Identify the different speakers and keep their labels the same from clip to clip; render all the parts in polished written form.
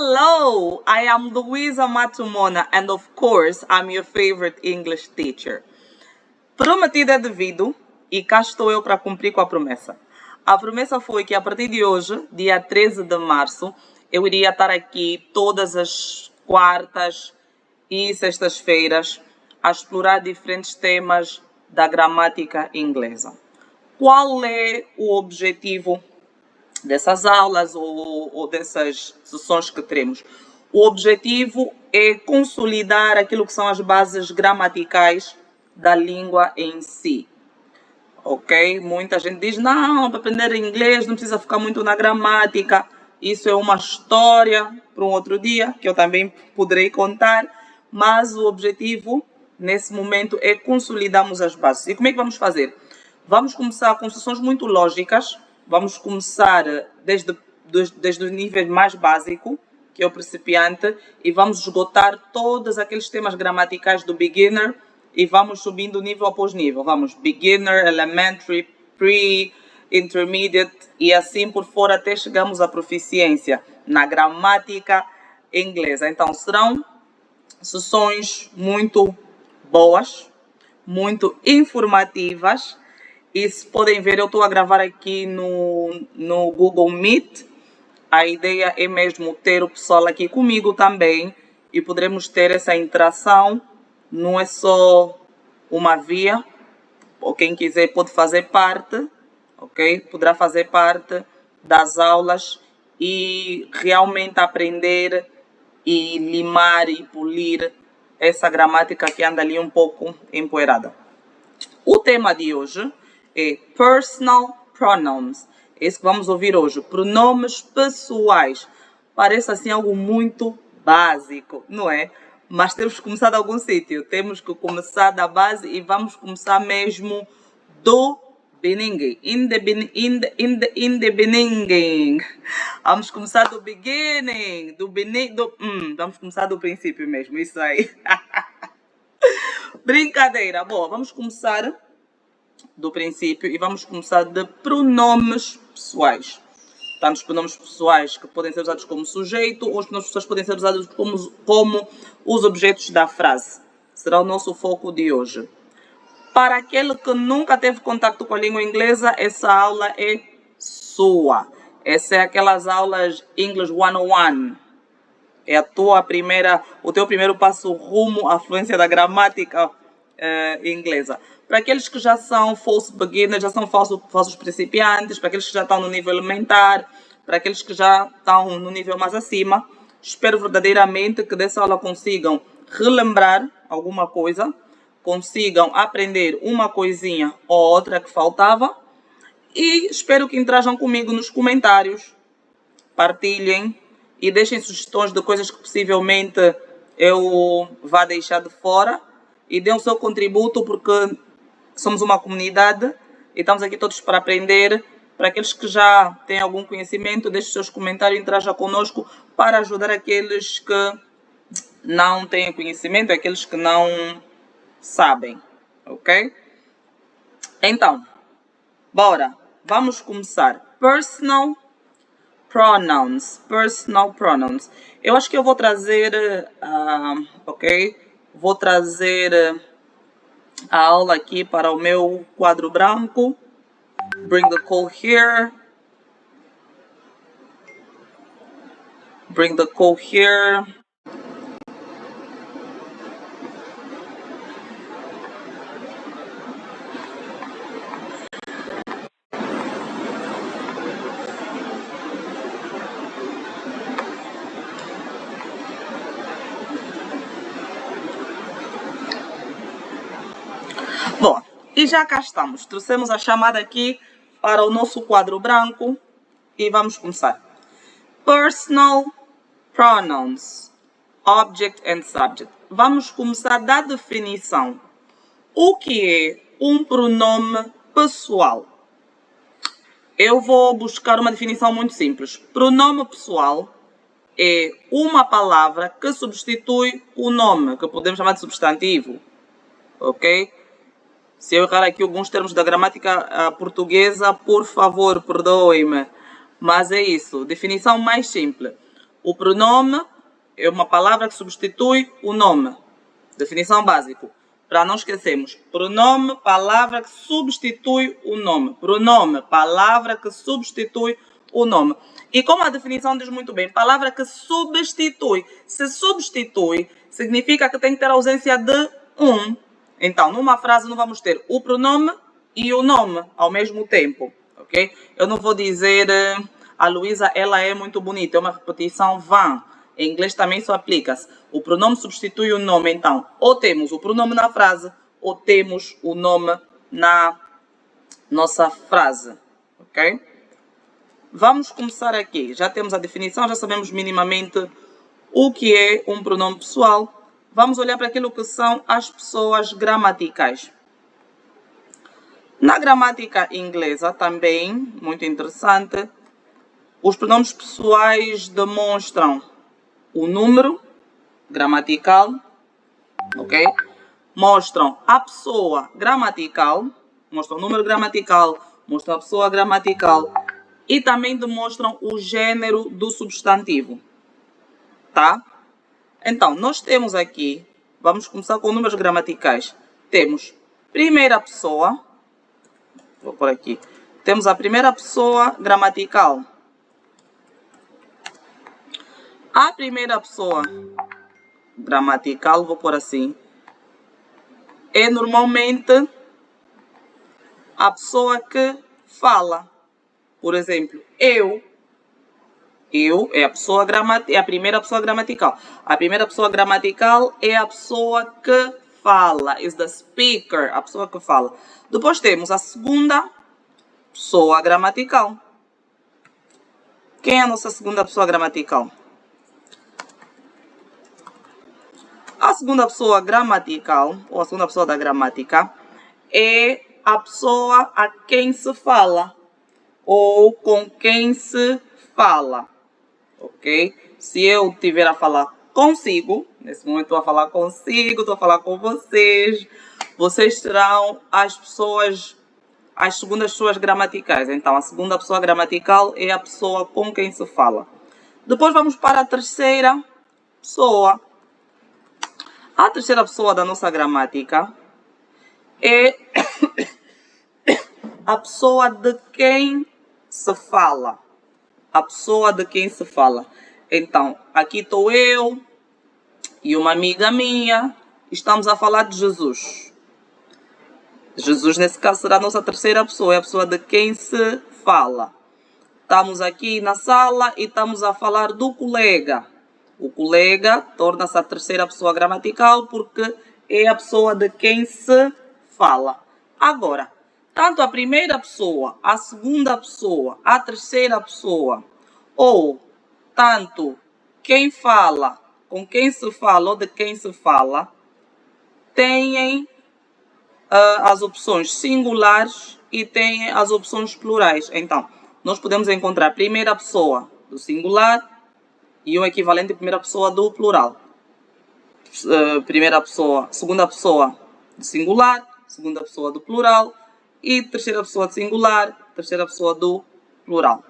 Speaker 1: Hello, I am Luisa Matumona, and of course, I'm your favorite English teacher. Prometido é devido, e cá estou eu para cumprir com a promessa. A promessa foi que a partir de hoje, dia 13 de março, eu iria estar aqui todas as quartas e sextas-feiras a explorar diferentes temas da gramática inglesa. Qual é o objetivo dessas aulas ou dessas sessões que teremos? O objetivo é consolidar aquilo que são as bases gramaticais da língua em si. Ok? Muita gente diz, não, para aprender inglês não precisa ficar muito na gramática. Isso é uma história para um outro dia, que eu também poderei contar. Mas o objetivo, nesse momento, é consolidarmos as bases. E como é que vamos fazer? Vamos começar com sessões muito lógicas. Vamos começar desde os níveis mais básicos, que é o principiante, e vamos esgotar todos aqueles temas gramaticais do beginner e vamos subindo nível após nível. Vamos beginner, elementary, pre, intermediate e assim por fora até chegamos à proficiência na gramática inglesa. Então serão sessões muito boas, muito informativas. E se podem ver, eu estou a gravar aqui no Google Meet. A ideia é mesmo ter o pessoal aqui comigo também e poderemos ter essa interação. Não é só uma via, ou quem quiser pode fazer parte, ok? Poderá fazer parte das aulas e realmente aprender e limar e polir essa gramática que anda ali um pouco empoeirada. O tema de hoje é personal pronouns. Esse que vamos ouvir hoje, pronomes pessoais. Parece assim algo muito básico, não é? Mas temos que começar de algum sítio. Temos que começar da base e vamos começar mesmo do beginning. In the beginning. Vamos começar do beginning. Vamos começar do princípio mesmo, isso aí. Brincadeira. Bom, vamos começar do princípio e vamos começar de pronomes pessoais. Tanto os pronomes pessoais que podem ser usados como sujeito, ou os pronomes pessoais podem ser usados como os objetos da frase. Será o nosso foco de hoje. Para aquele que nunca teve contato com a língua inglesa, essa aula é sua. Essa é aquelas aulas English 101. É o teu primeiro passo rumo à fluência da gramática inglesa. Para aqueles que já são false beginners, já são falsos principiantes, para aqueles que já estão no nível elementar, para aqueles que já estão no nível mais acima, espero verdadeiramente que dessa aula consigam relembrar alguma coisa, consigam aprender uma coisinha ou outra que faltava e espero que interajam comigo nos comentários, partilhem e deixem sugestões de coisas que possivelmente eu vá deixar de fora e deem o seu contributo porque somos uma comunidade e estamos aqui todos para aprender. Para aqueles que já têm algum conhecimento, deixem seus comentários e interajam conosco para ajudar aqueles que não têm conhecimento, aqueles que não sabem, ok? Então, bora, vamos começar. Personal pronouns. Eu acho que eu vou trazer, ok? Vou trazer a aula aqui para o meu quadro branco. Bring the call here. Bring the call here. Bom, e já cá estamos. Trouxemos a chamada aqui para o nosso quadro branco e vamos começar. Personal pronouns, object and subject. Vamos começar da definição. O que é um pronome pessoal? Eu vou buscar uma definição muito simples. Pronome pessoal é uma palavra que substitui o nome, que podemos chamar de substantivo. Ok? Se eu errar aqui alguns termos da gramática portuguesa, por favor, perdoe-me. Mas é isso. Definição mais simples. O pronome é uma palavra que substitui o nome. Definição básica. Para não esquecermos. Pronome, palavra que substitui o nome. Pronome, palavra que substitui o nome. E como a definição diz muito bem, palavra que substitui. Se substitui, significa que tem que ter ausência de um. Então, numa frase não vamos ter o pronome e o nome ao mesmo tempo. Ok? Eu não vou dizer a Luísa, ela é muito bonita. É uma repetição vã. Em inglês também isso aplica-se. O pronome substitui o nome. Então, ou temos o pronome na frase, ou temos o nome na nossa frase. Ok? Vamos começar aqui. Já temos a definição, já sabemos minimamente o que é um pronome pessoal. Vamos olhar para aquilo que são as pessoas gramaticais. Na gramática inglesa também, muito interessante, os pronomes pessoais demonstram o número gramatical, ok? Mostram a pessoa gramatical, mostram o número gramatical, mostram a pessoa gramatical e também demonstram o gênero do substantivo, tá? Então, nós temos aqui, vamos começar com números gramaticais. Temos primeira pessoa, vou por aqui, temos a primeira pessoa gramatical. A primeira pessoa gramatical, vou pôr assim, é normalmente a pessoa que fala. Por exemplo, eu é a pessoa é a primeira pessoa gramatical. A primeira pessoa gramatical é a pessoa que fala, is the speaker, a pessoa que fala. Depois temos a segunda pessoa gramatical. Quem é a nossa segunda pessoa gramatical? A segunda pessoa gramatical, ou a segunda pessoa da gramática, é a pessoa a quem se fala, ou com quem se fala, ok? Se eu estiver a falar consigo, nesse momento estou a falar consigo, estou a falar com vocês, vocês serão as pessoas, as segundas pessoas gramaticais. Então, a segunda pessoa gramatical é a pessoa com quem se fala. Depois vamos para a terceira pessoa. A terceira pessoa da nossa gramática é a pessoa de quem se fala. A pessoa de quem se fala. Então, aqui estou eu e uma amiga minha. Estamos a falar de Jesus. Jesus, nesse caso, será a nossa terceira pessoa. É a pessoa de quem se fala. Estamos aqui na sala e estamos a falar do colega. O colega torna-se a terceira pessoa gramatical porque é a pessoa de quem se fala. Agora, tanto a primeira pessoa, a segunda pessoa, a terceira pessoa, ou tanto quem fala, com quem se fala ou de quem se fala, têm as opções singulares e têm as opções plurais. Então, nós podemos encontrar a primeira pessoa do singular e o equivalente de primeira pessoa do plural. Primeira pessoa, segunda pessoa do singular, segunda pessoa do plural e terceira pessoa do singular, terceira pessoa do plural.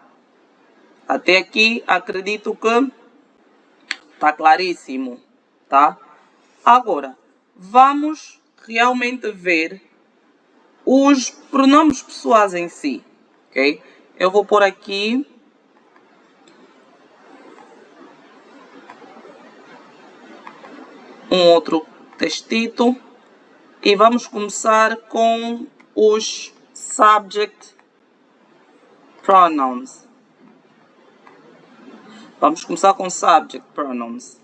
Speaker 1: Até aqui acredito que está claríssimo, tá? Agora, vamos realmente ver os pronomes pessoais em si, ok? Eu vou pôr aqui um outro textito e vamos começar com os subject pronouns. Vamos começar com subject pronouns.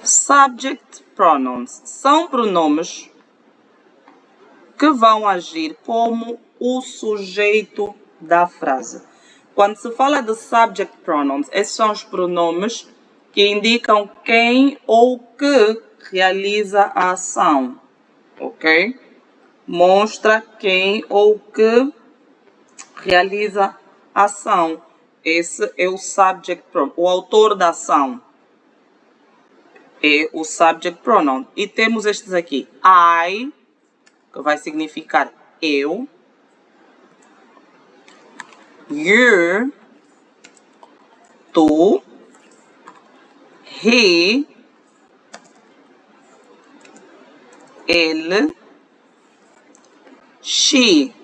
Speaker 1: Subject pronouns são pronomes que vão agir como o sujeito da frase. Quando se fala de subject pronouns, esses são os pronomes que indicam quem ou que realiza a ação, ok? Mostra quem ou que realiza a ação. Esse é o subject pronoun, o autor da ação. é o subject pronoun. E temos estes aqui. I, que vai significar eu. You, tu. He, ele. She,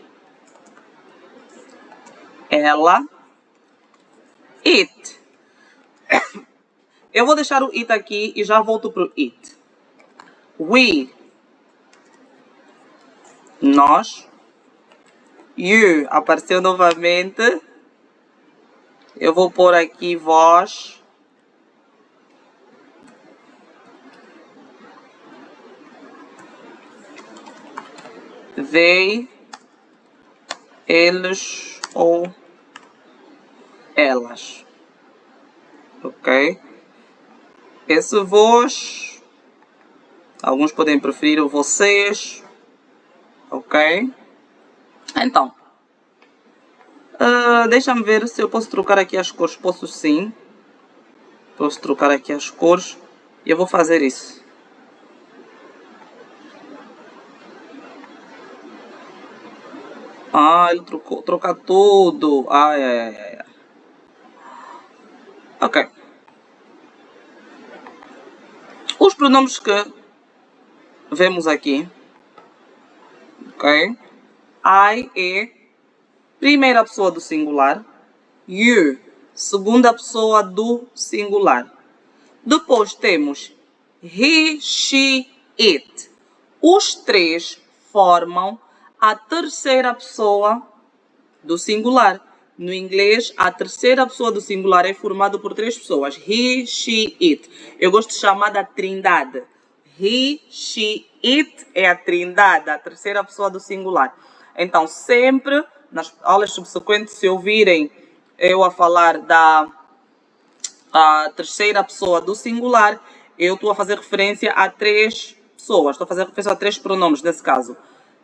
Speaker 1: ela. It. Eu vou deixar o it aqui e já volto para o it. We, nós. You, apareceu novamente. Eu vou pôr aqui vós. They, eles ou elas. Ok? Esse vós. Alguns podem preferir o vocês. Ok? Então. Deixa-me ver se eu posso trocar aqui as cores. Posso sim. Posso trocar aqui as cores. E eu vou fazer isso. Ele troca tudo. Ai. Ok. Os pronomes que vemos aqui. Ok. I é primeira pessoa do singular. You, segunda pessoa do singular. Depois temos he, she, it. Os três formam a terceira pessoa do singular. No inglês, a terceira pessoa do singular é formada por três pessoas. He, she, it. Eu gosto de chamar da trindade. He, she, it é a trindade, a terceira pessoa do singular. Então, sempre, nas aulas subsequentes, se ouvirem eu a falar da terceira pessoa do singular, eu estou a fazer referência a três pessoas. Estou a fazer referência a três pronomes, nesse caso.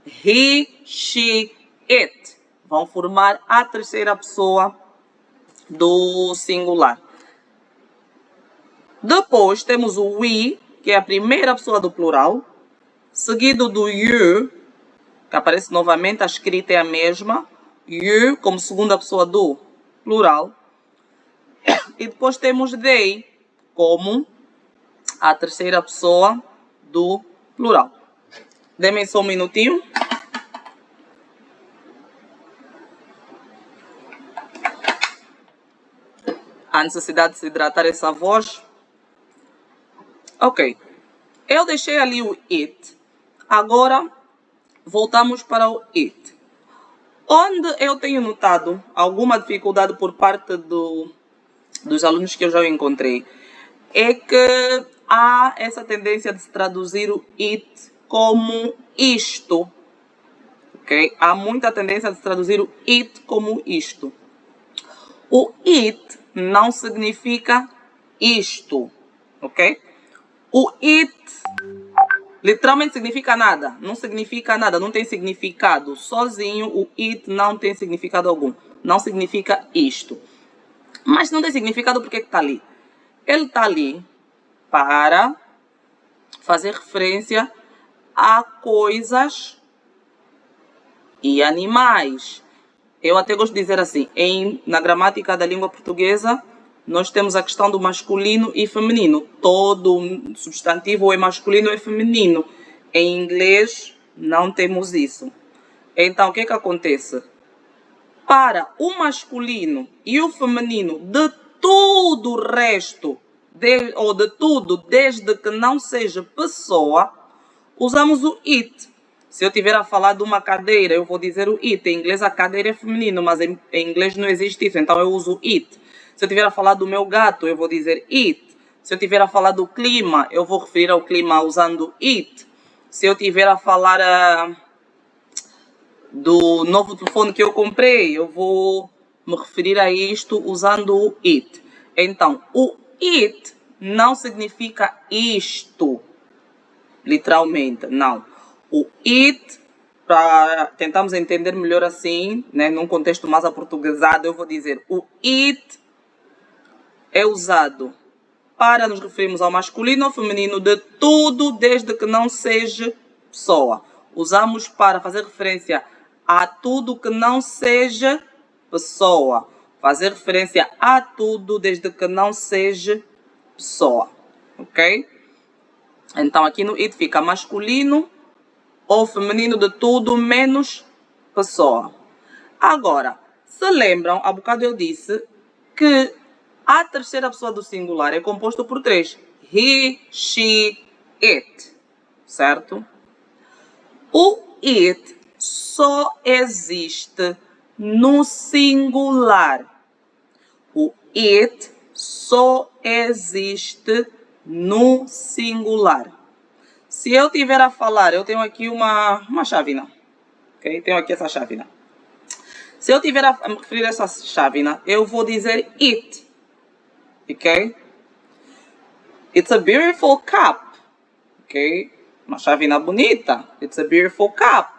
Speaker 1: He, she, it vão formar a terceira pessoa do singular. Depois temos o we, que é a primeira pessoa do plural, seguido do you, que aparece novamente, a escrita é a mesma, you como segunda pessoa do plural. E depois temos they como a terceira pessoa do plural. Dê-me só um minutinho. A necessidade de se hidratar essa voz. Ok. Eu deixei ali o it. Agora, voltamos para o it. Onde eu tenho notado alguma dificuldade por parte dos alunos que eu já encontrei, é que há essa tendência de se traduzir o it como isto. Ok? Há muita tendência de se traduzir o it como isto. O it não significa isto, ok? O it literalmente significa nada, não significa nada, não tem significado. Sozinho o it não tem significado algum, não significa isto. Mas não tem significado porque está ali. Ele está ali para fazer referência a coisas e animais. Eu até gosto de dizer assim, na gramática da língua portuguesa, nós temos a questão do masculino e feminino. Todo substantivo é masculino ou é feminino. Em inglês, não temos isso. Então, o que acontece? Para o masculino e o feminino de tudo o resto, ou de tudo, desde que não seja pessoa, usamos o it. Se eu estiver a falar de uma cadeira, eu vou dizer o it. Em inglês a cadeira é feminino, mas em inglês não existe isso, então eu uso it. Se eu estiver a falar do meu gato, eu vou dizer it. Se eu estiver a falar do clima, eu vou referir ao clima usando it. Se eu estiver a falar do novo telefone que eu comprei, eu vou me referir a isto usando o it. Então, o it não significa isto, literalmente, não. O it, para tentarmos entender melhor assim, né, num contexto mais aportuguesado, eu vou dizer o it é usado para nos referirmos ao masculino ou feminino de tudo, desde que não seja pessoa. Usamos para fazer referência a tudo que não seja pessoa. Fazer referência a tudo, desde que não seja pessoa. Ok? Então, aqui no it fica masculino ou feminino de tudo, menos pessoa. Agora, se lembram, há bocado eu disse que a terceira pessoa do singular é composto por três. He, she, it. Certo? O it só existe no singular. O it só existe no singular. Se eu tiver a falar, eu tenho aqui uma chávena. Ok? Tenho aqui essa chávena. Se eu tiver a me referir a essa chávena, eu vou dizer it. Ok? It's a beautiful cup. Ok? Uma chávena bonita. It's a beautiful cup.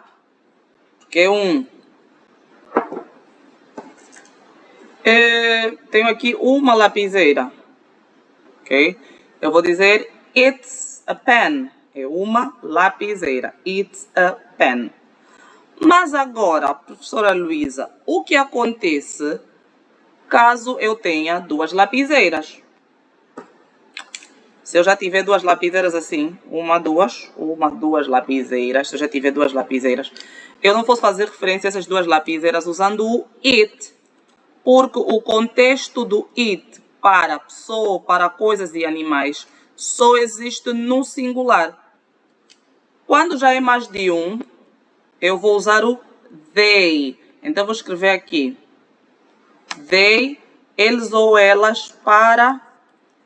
Speaker 1: Ok? Tenho aqui uma lapiseira. Ok? Eu vou dizer it's a pen. É uma lapiseira. It's a pen. Mas agora, professora Luísa, o que acontece caso eu tenha duas lapiseiras? Se eu já tiver duas lapiseiras assim, duas lapiseiras, se eu já tiver duas lapiseiras, eu não posso fazer referência a essas duas lapiseiras usando o it, porque o contexto do it para pessoa, para coisas e animais, só existe no singular. Quando já é mais de um, eu vou usar o they. Então, vou escrever aqui. They, eles ou elas, para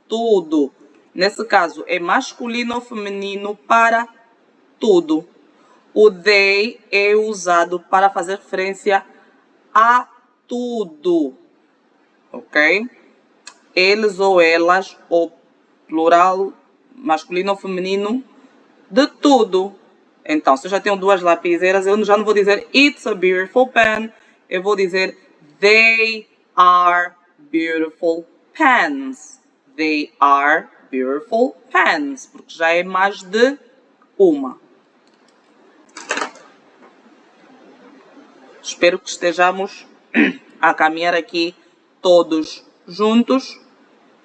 Speaker 1: tudo. Nesse caso, é masculino ou feminino para tudo. O they é usado para fazer referência a tudo. Ok? Eles ou elas, ou plural, masculino ou feminino, de tudo. Então, se eu já tenho duas lapiseiras, eu já não vou dizer it's a beautiful pen. Eu vou dizer they are beautiful pens. They are beautiful pens. Porque já é mais de uma. Espero que estejamos a caminhar aqui todos juntos.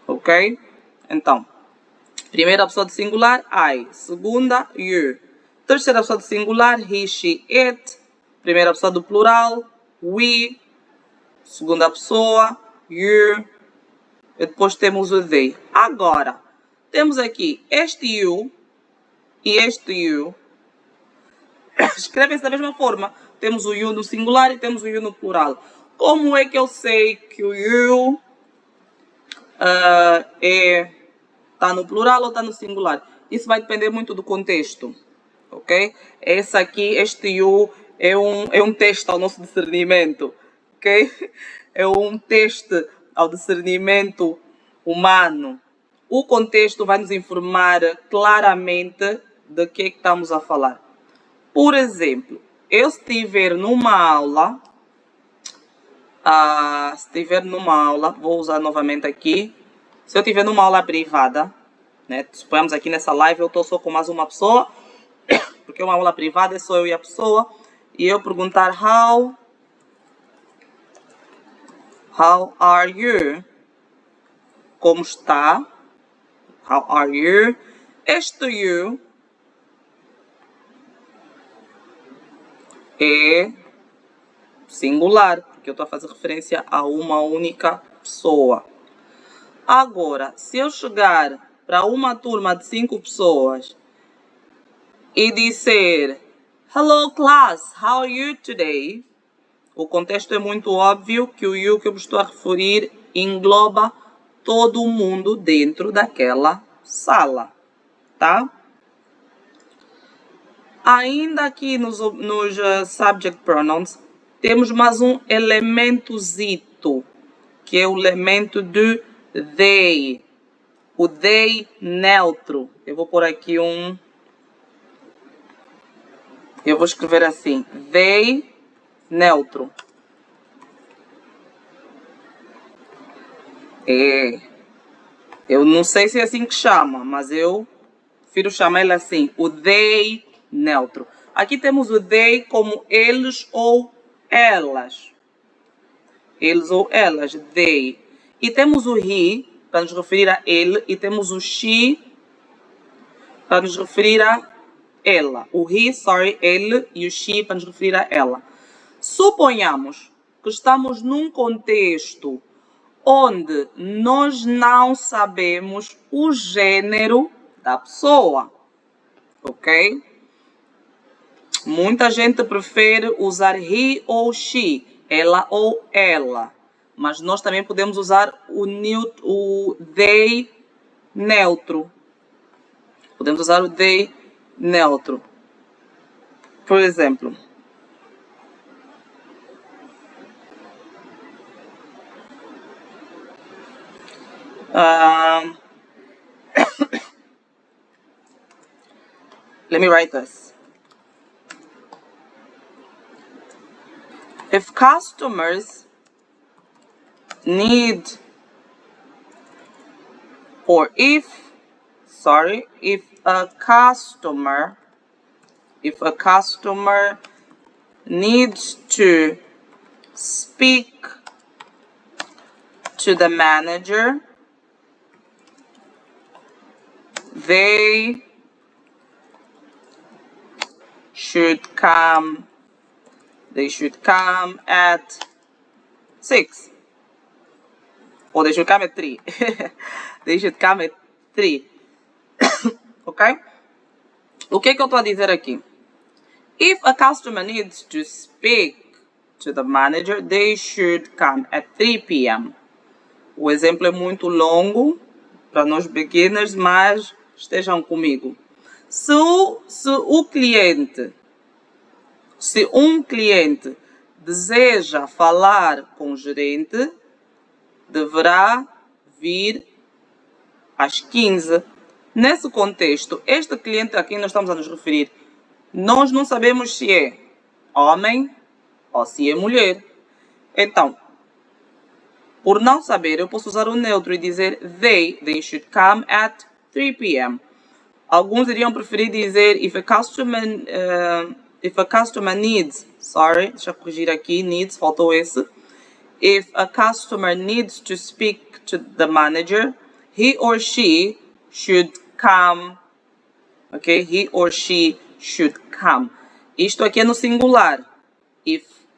Speaker 1: Ok? Então, primeira pessoa do singular, I. Segunda, you. Terceira pessoa do singular, he, she, it. Primeira pessoa do plural, we. Segunda pessoa, you. E depois temos o they. Agora, temos aqui este you e este you. Escrevem-se da mesma forma. Temos o you no singular e temos o you no plural. Como é que eu sei que o you está no plural ou está no singular? Isso vai depender muito do contexto. Ok? Este you é um teste ao nosso discernimento. Ok? É um teste ao discernimento humano. O contexto vai nos informar claramente de que é que estamos a falar. Por exemplo, eu se estiver numa aula, vou usar novamente aqui. Se eu estiver numa aula privada, né, suponhamos aqui nessa live eu estou só com mais uma pessoa, porque é uma aula privada, é só eu e a pessoa, e eu perguntar how are you? Como está? How are you? Este you é singular, porque eu estou a fazer referência a uma única pessoa. Agora, se eu chegar para uma turma de 5 pessoas e disser hello class, how are you today? O contexto é muito óbvio que o you que eu estou a referir engloba todo mundo dentro daquela sala, tá? Ainda aqui nos subject pronouns, temos mais um elementozito, que é o elemento do they. O they neutro. Eu vou pôr aqui eu vou escrever assim, they neutro. Eu não sei se é assim que chama, mas eu prefiro chamar ele assim, o they neutro. Aqui temos o they como eles ou elas. Eles ou elas, they. E temos o he, para nos referir a ele, e temos o she, para nos referir a ela. O he, ele, e o she, para nos referir a ela. Suponhamos que estamos num contexto onde nós não sabemos o gênero da pessoa, ok? Muita gente prefere usar he ou she, ela ou ela, mas nós também podemos usar o they neutro. Podemos usar o they neutro. Por exemplo, let me write this. If customers need, or if a customer needs to speak to the manager, they should come at 6. Or they should come at 3. They should come at 3. Ok? O que é que eu estou a dizer aqui? If a customer needs to speak to the manager, they should come at 3 p.m. O exemplo é muito longo para nós beginners, mas estejam comigo. Se um cliente deseja falar com o gerente, deverá vir às 15. Nesse contexto, este cliente a quem nós estamos a nos referir, nós não sabemos se é homem ou se é mulher. Então, por não saber, eu posso usar o neutro e dizer they should come at 3 p.m. Alguns iriam preferir dizer if a customer needs, deixa eu corrigir aqui, needs, faltou esse. If a customer needs to speak to the manager, he or she should come. Ok? He or she should come. Isto aqui é no singular.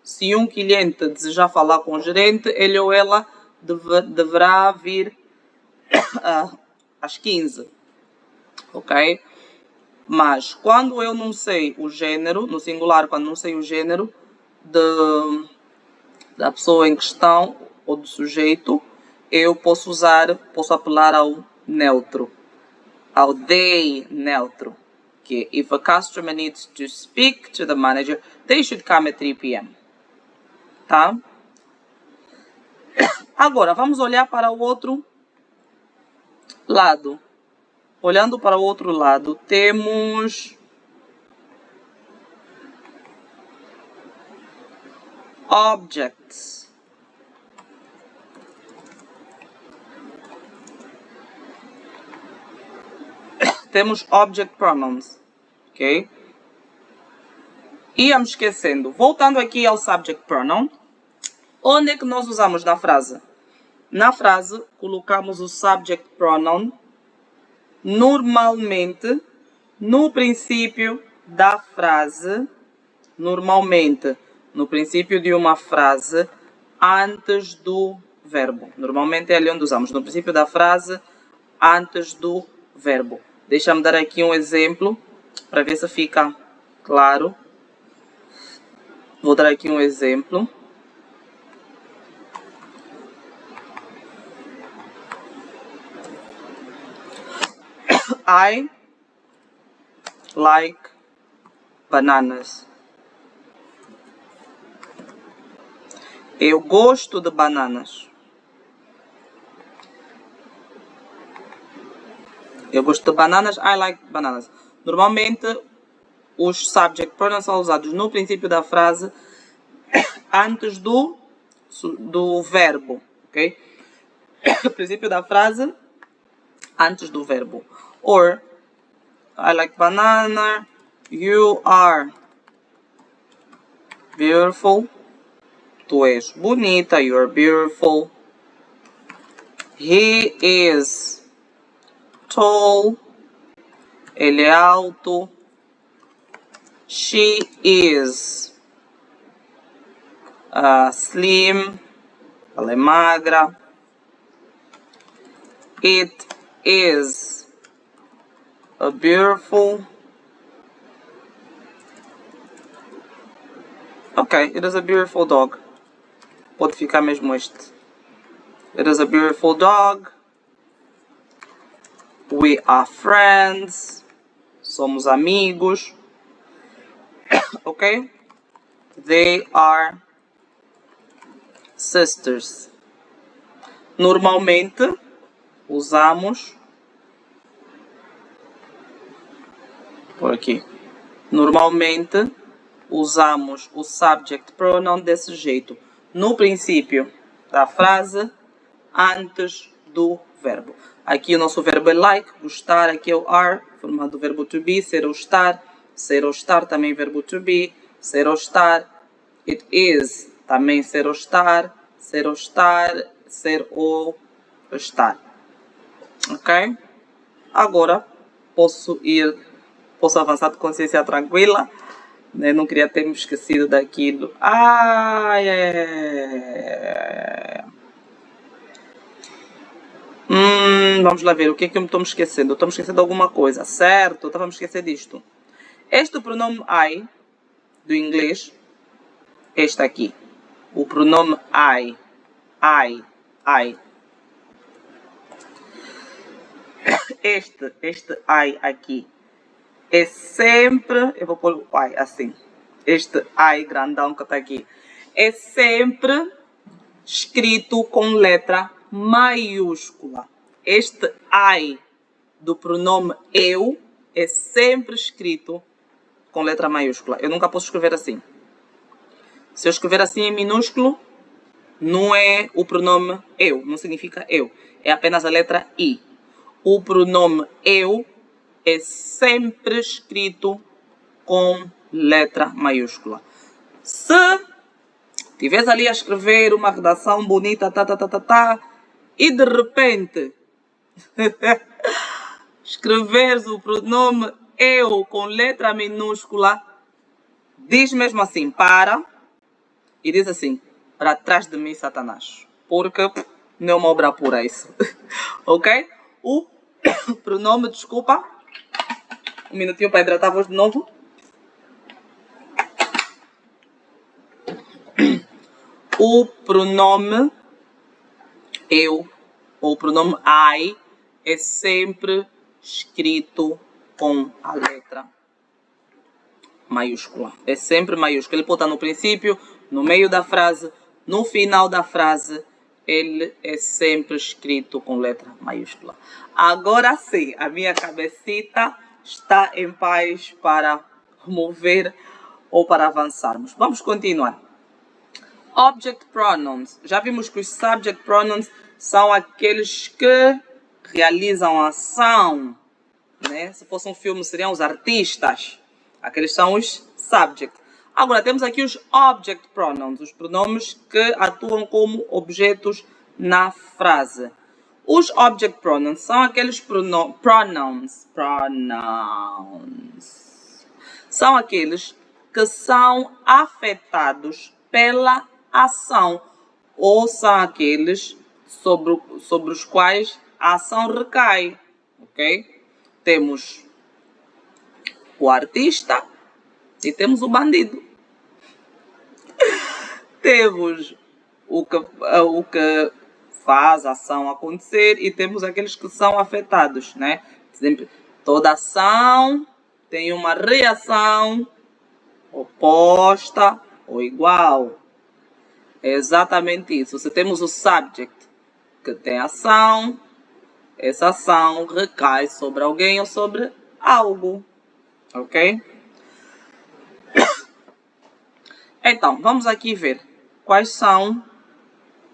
Speaker 1: Se um cliente desejar falar com o gerente, ele ou ela deverá vir às 15. Ok? Mas quando eu não sei o gênero, no singular, quando não sei o gênero da pessoa em questão ou do sujeito, eu posso apelar ao neutro, ao they neutro, que é if a customer needs to speak to the manager, they should come at 3 p.m. Tá? Agora, vamos olhar para o outro lado. Olhando para o outro lado, temos objects. Temos object pronouns, ok? Íamos esquecendo. Voltando aqui ao subject pronoun, onde é que nós usamos na frase? Na frase, colocamos o subject pronoun normalmente no princípio da frase, normalmente no princípio de uma frase antes do verbo. Normalmente é ali onde usamos, no princípio da frase antes do verbo. Deixa-me dar aqui um exemplo para ver se fica claro. Vou dar aqui um exemplo. I like bananas. Eu gosto de bananas. Eu gosto de bananas. I like bananas. Normalmente, os subject pronouns são usados no princípio da frase antes do verbo, ok? O princípio da frase antes do verbo. Or, I like banana, you are beautiful. Tu és bonita, you are beautiful. He is tall. Ele é alto. She is slim. Ela é magra. It is a beautiful. Ok, it is a beautiful dog. Pode ficar mesmo este. It is a beautiful dog. We are friends. Somos amigos. Ok? They are sisters. Normalmente usamos por aqui. Normalmente usamos o subject pronoun desse jeito. No princípio da frase, antes do verbo. Aqui o nosso verbo é like, gostar, aqui é o are, formado do verbo to be, ser ou estar também verbo to be, ser ou estar, it is, também ser ou estar, ser ou estar. Ok? Agora, posso avançar de consciência tranquila. Eu não queria ter me esquecido daquilo. Vamos lá ver, o que é que eu me estou me esquecendo? Eu estou me esquecendo de alguma coisa, certo? Eu estava me esquecendo disto. Este pronome I, do inglês, este aqui. O pronome I. Este I aqui. É sempre, eu vou pôr o I assim. Este I grandão que está aqui. É sempre escrito com letra maiúscula. Este I do pronome eu é sempre escrito com letra maiúscula. Eu nunca posso escrever assim. Se eu escrever assim em minúsculo, não é o pronome eu, não significa eu. É apenas a letra I. O pronome eu é sempre escrito com letra maiúscula. Se estiveres ali a escrever uma redação bonita, e de repente escreveres o pronome eu com letra minúscula, diz mesmo assim, para, e diz assim, para trás de mim, Satanás. Porque não é uma obra pura isso. Ok? O pronome, desculpa. Um minutinho para hidratar a voz de novo. O pronome eu, ou o pronome I, é sempre escrito com a letra maiúscula. É sempre maiúsculo. Ele pode estar no princípio, no meio da frase, no final da frase. Ele é sempre escrito com letra maiúscula. Agora sim, a minha cabecita está em paz para mover ou para avançarmos. Vamos continuar. Object pronouns. Já vimos que os subject pronouns são aqueles que realizam a ação, né? Se fosse um filme, seriam os artistas. Aqueles são os subject. Agora, temos aqui os object pronouns, os pronomes que atuam como objetos na frase. Os object pronouns são aqueles pronouns. São aqueles que são afetados pela ação, ou são aqueles sobre os quais a ação recai, ok? Temos o artista e temos o bandido. Temos o que faz a ação acontecer e temos aqueles que são afetados, né? Sempre, toda ação tem uma reação oposta ou igual. É exatamente isso. Se temos o subject que tem ação, essa ação recai sobre alguém ou sobre algo. Ok? Então, vamos aqui ver quais são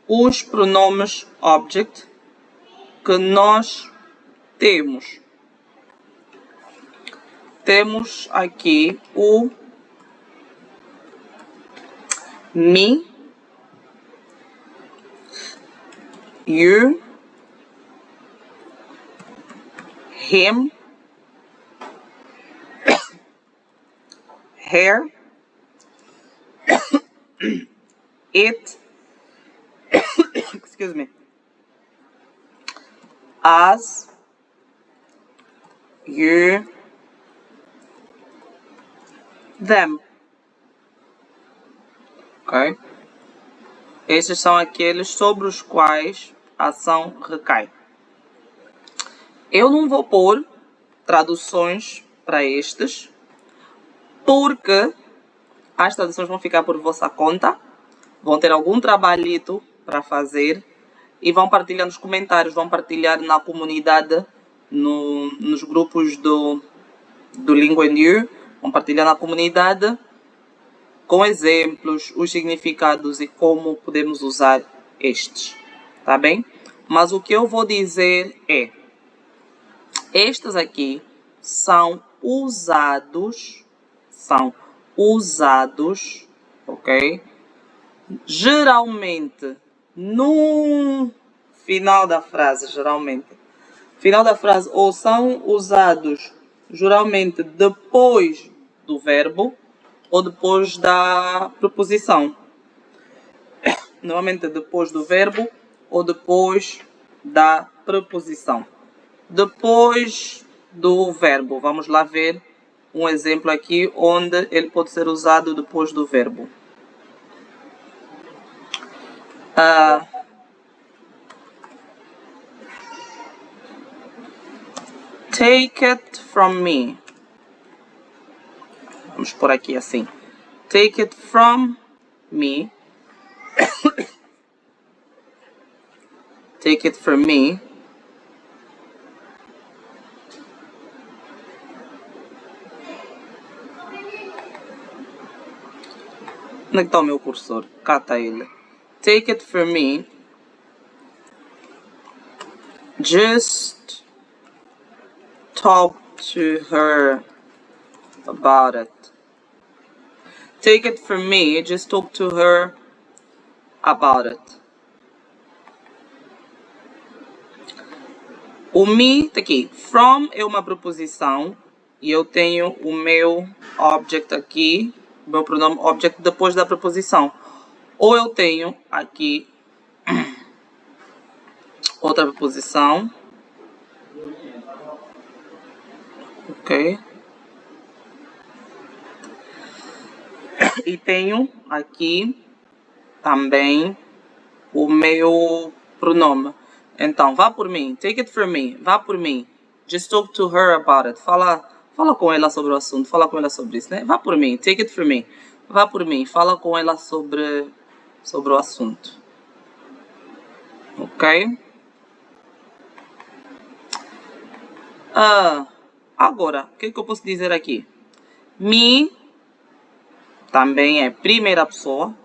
Speaker 1: os pronomes object que nós temos aqui o me, you, him, her, it, excuse me, as, you, them. Ok? Estes são aqueles sobre os quais a ação recai. Eu não vou pôr traduções para estes, porque as traduções vão ficar por vossa conta, vão ter algum trabalhito para fazer e vão partilhar nos comentários, vão partilhar na comunidade, nos grupos do Língua New, vão partilhar na comunidade com exemplos, os significados e como podemos usar estes, tá bem? Mas o que eu vou dizer é, estes aqui são usados, ok? Geralmente, no final da frase, ou são usados geralmente depois do verbo ou depois da preposição. Normalmente depois do verbo ou depois da preposição. Depois do verbo, vamos lá ver um exemplo aqui onde ele pode ser usado depois do verbo. Take it from me. Vamos por aqui assim. Take it from me. Take it from me. Onde é que está o meu cursor? Cá está ele. Take it from me. Just talk to her about it. Take it from me. Just talk to her about it. O me está aqui. From é uma preposição e eu tenho o meu object aqui, o meu pronome object depois da preposição. Ou eu tenho aqui outra preposição. Ok. E tenho aqui também o meu pronome. Então, vá por mim. Take it from me. Vá por mim. Just talk to her about it. Fala com ela sobre o assunto. Fala com ela sobre isso, né? Vá por mim. Take it from me. Vá por mim. Fala com ela sobre o assunto. Ok? Agora, o que eu posso dizer aqui? Me também é primeira pessoa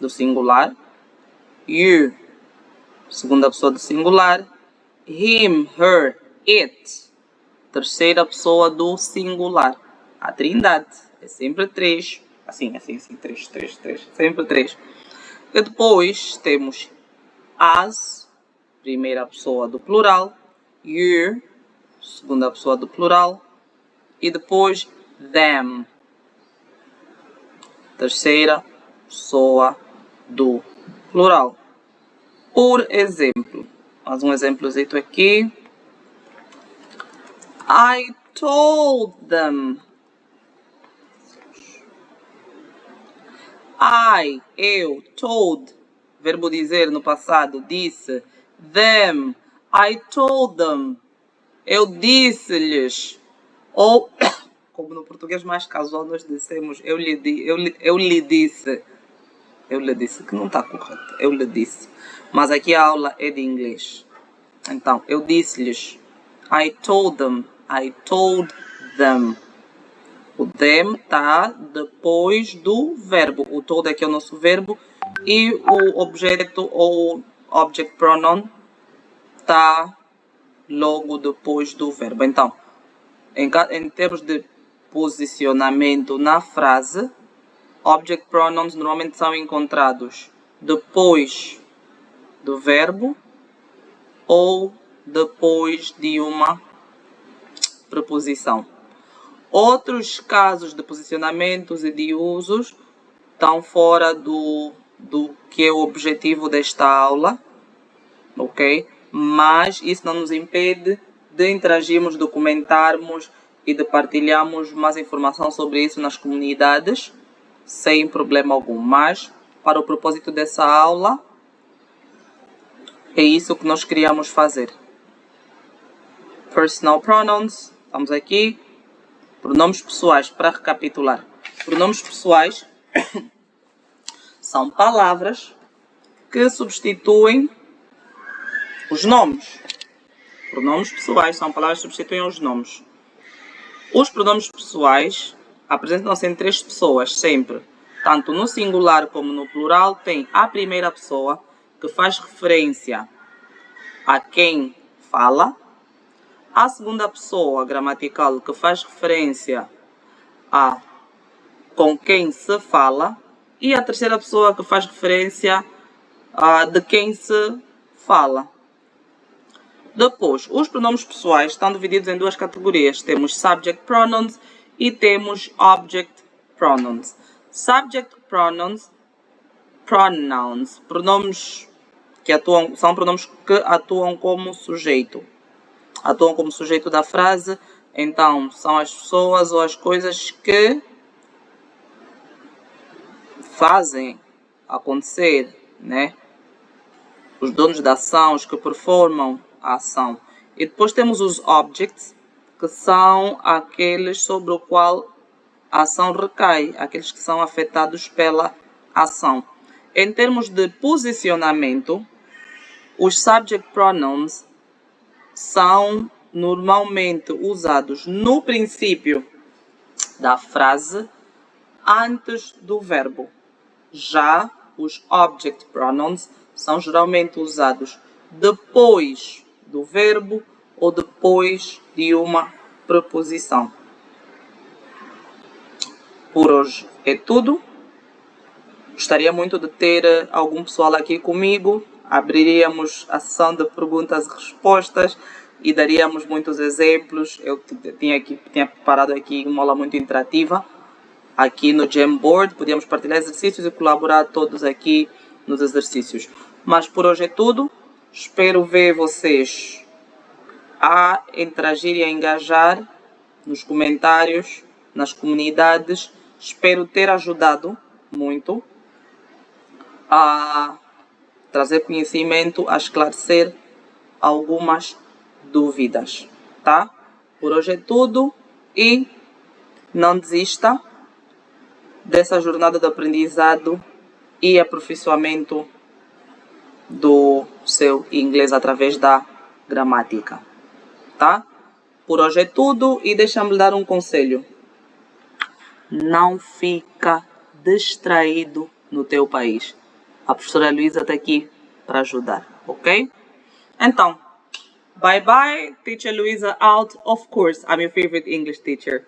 Speaker 1: do singular. You, segunda pessoa do singular. Him, her, it, terceira pessoa do singular. A trindade é sempre 3. Assim, 3. Sempre 3. E depois temos as, primeira pessoa do plural. You, segunda pessoa do plural. E depois them, terceira pessoa do plural. Por exemplo, mais um exemplozito aqui. I told them. Eu, told, verbo dizer no passado, disse. Them, I told them. Eu disse-lhes. Ou, como no português mais casual nós dissemos, eu lhe disse. Eu lhe disse, que não está correto. Eu lhe disse. Mas aqui a aula é de inglês. Então, eu disse-lhes. I told them. I told them. O them está depois do verbo. O told aqui é o nosso verbo. E o objeto ou object pronoun está logo depois do verbo. Então, em termos de posicionamento na frase, object pronouns normalmente são encontrados depois do verbo ou depois de uma preposição. Outros casos de posicionamentos e de usos estão fora do que é o objetivo desta aula, ok? Mas isso não nos impede de interagirmos, de comentarmos e de partilharmos mais informação sobre isso nas comunidades, sem problema algum. Mas, para o propósito dessa aula, é isso que nós queríamos fazer. Personal pronouns, estamos aqui. Pronomes pessoais, para recapitular. Pronomes pessoais são palavras que substituem os nomes. Pronomes pessoais são palavras que substituem os nomes. Os pronomes pessoais apresentam-se em três pessoas, sempre. Tanto no singular como no plural, tem a primeira pessoa, que faz referência a quem fala. A segunda pessoa gramatical, que faz referência a com quem se fala. E a terceira pessoa, que faz referência a de quem se fala. Depois, os pronomes pessoais estão divididos em duas categorias. Temos subject pronouns e temos object pronouns. Subject pronouns, pronomes que são pronomes que atuam como sujeito. Atuam como sujeito da frase, então são as pessoas ou as coisas que fazem acontecer, né? Os donos da ação, os que performam a ação. E depois temos os objects, que são aqueles sobre o qual a ação recai, aqueles que são afetados pela ação. Em termos de posicionamento, os subject pronouns são normalmente usados no princípio da frase antes do verbo. Já os object pronouns são geralmente usados depois do verbo ou depois de uma preposição. Por hoje é tudo. Gostaria muito de ter algum pessoal aqui comigo. Abriríamos a sessão de perguntas e respostas e daríamos muitos exemplos. Eu tinha preparado aqui uma aula muito interativa aqui no Jamboard. Podíamos partilhar exercícios e colaborar todos aqui nos exercícios. Mas por hoje é tudo. Espero ver vocês a interagir e a engajar nos comentários, nas comunidades. Espero ter ajudado muito a trazer conhecimento, a esclarecer algumas dúvidas, tá? Por hoje é tudo e não desista dessa jornada de aprendizado e aperfeiçoamento do seu inglês através da gramática, tá? Por hoje é tudo e deixa-me dar um conselho. Não fica distraído no teu país. A professora Luísa está aqui para ajudar, ok? Então, bye bye, teacher Luísa out. Of course, I'm your favorite English teacher.